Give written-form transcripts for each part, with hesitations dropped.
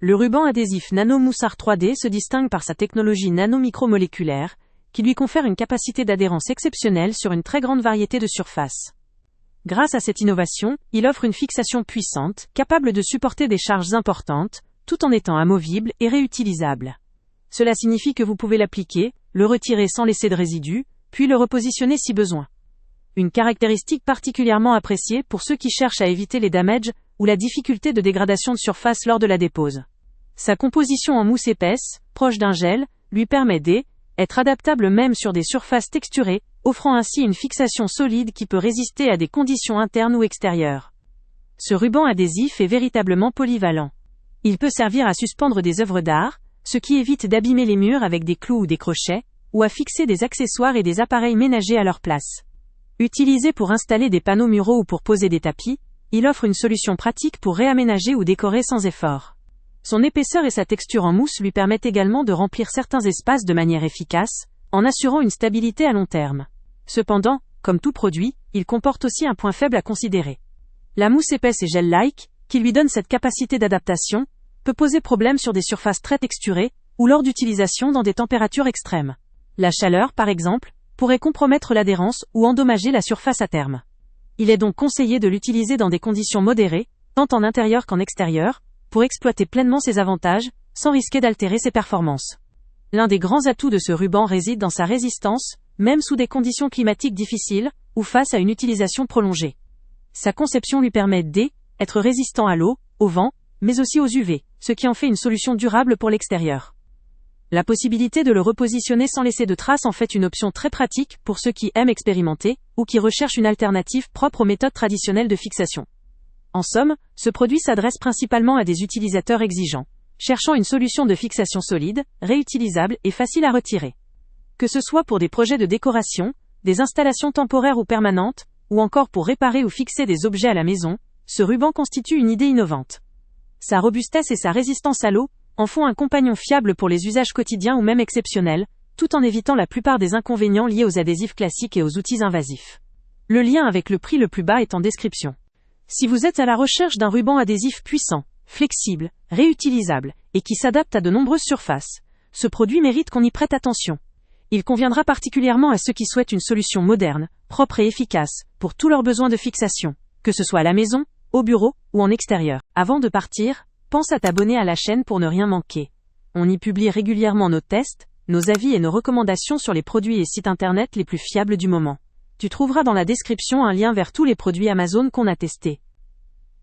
Le ruban adhésif Nano Moussard 3D se distingue par sa technologie nano-micromoléculaire, qui lui confère une capacité d'adhérence exceptionnelle sur une très grande variété de surfaces. Grâce à cette innovation, il offre une fixation puissante, capable de supporter des charges importantes, tout en étant amovible et réutilisable. Cela signifie que vous pouvez l'appliquer, le retirer sans laisser de résidus, puis le repositionner si besoin. Une caractéristique particulièrement appréciée pour ceux qui cherchent à éviter les damages ou la difficulté de dégradation de surface lors de la dépose. Sa composition en mousse épaisse, proche d'un gel, lui permet d'être adaptable même sur des surfaces texturées, offrant ainsi une fixation solide qui peut résister à des conditions internes ou extérieures. Ce ruban adhésif est véritablement polyvalent. Il peut servir à suspendre des œuvres d'art, ce qui évite d'abîmer les murs avec des clous ou des crochets, ou à fixer des accessoires et des appareils ménagers à leur place. Utilisé pour installer des panneaux muraux ou pour poser des tapis, il offre une solution pratique pour réaménager ou décorer sans effort. Son épaisseur et sa texture en mousse lui permettent également de remplir certains espaces de manière efficace, en assurant une stabilité à long terme. Cependant, comme tout produit, il comporte aussi un point faible à considérer. La mousse épaisse et gel-like, qui lui donne cette capacité d'adaptation, peut poser problème sur des surfaces très texturées, ou lors d'utilisation dans des températures extrêmes. La chaleur, par exemple, pourrait compromettre l'adhérence ou endommager la surface à terme. Il est donc conseillé de l'utiliser dans des conditions modérées, tant en intérieur qu'en extérieur, pour exploiter pleinement ses avantages, sans risquer d'altérer ses performances. L'un des grands atouts de ce ruban réside dans sa résistance, même sous des conditions climatiques difficiles, ou face à une utilisation prolongée. Sa conception lui permet d'être résistant à l'eau, au vent, mais aussi aux UV, ce qui en fait une solution durable pour l'extérieur. La possibilité de le repositionner sans laisser de traces en fait une option très pratique pour ceux qui aiment expérimenter, ou qui recherchent une alternative propre aux méthodes traditionnelles de fixation. En somme, ce produit s'adresse principalement à des utilisateurs exigeants, cherchant une solution de fixation solide, réutilisable et facile à retirer. Que ce soit pour des projets de décoration, des installations temporaires ou permanentes, ou encore pour réparer ou fixer des objets à la maison, ce ruban constitue une idée innovante. Sa robustesse et sa résistance à l'eau en font un compagnon fiable pour les usages quotidiens ou même exceptionnels, tout en évitant la plupart des inconvénients liés aux adhésifs classiques et aux outils invasifs. Le lien avec le prix le plus bas est en description. Si vous êtes à la recherche d'un ruban adhésif puissant, flexible, réutilisable, et qui s'adapte à de nombreuses surfaces, ce produit mérite qu'on y prête attention. Il conviendra particulièrement à ceux qui souhaitent une solution moderne, propre et efficace, pour tous leurs besoins de fixation, que ce soit à la maison, au bureau, ou en extérieur. Avant de partir, pense à t'abonner à la chaîne pour ne rien manquer. On y publie régulièrement nos tests, nos avis et nos recommandations sur les produits et sites internet les plus fiables du moment. Tu trouveras dans la description un lien vers tous les produits Amazon qu'on a testés.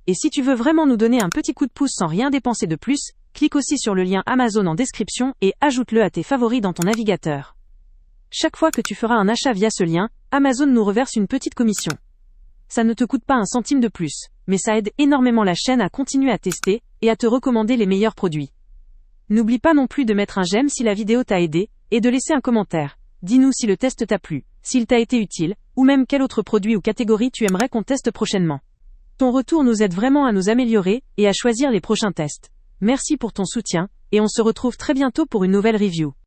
Et si tu veux vraiment nous donner un petit coup de pouce sans rien dépenser de plus, clique aussi sur le lien Amazon en description et ajoute-le à tes favoris dans ton navigateur. Chaque fois que tu feras un achat via ce lien, Amazon nous reverse une petite commission. Ça ne te coûte pas un centime de plus, mais ça aide énormément la chaîne à continuer à tester et à te recommander les meilleurs produits. N'oublie pas non plus de mettre un j'aime si la vidéo t'a aidé, et de laisser un commentaire. Dis-nous si le test t'a plu, s'il t'a été utile, ou même quel autre produit ou catégorie tu aimerais qu'on teste prochainement. Ton retour nous aide vraiment à nous améliorer et à choisir les prochains tests. Merci pour ton soutien, et on se retrouve très bientôt pour une nouvelle review.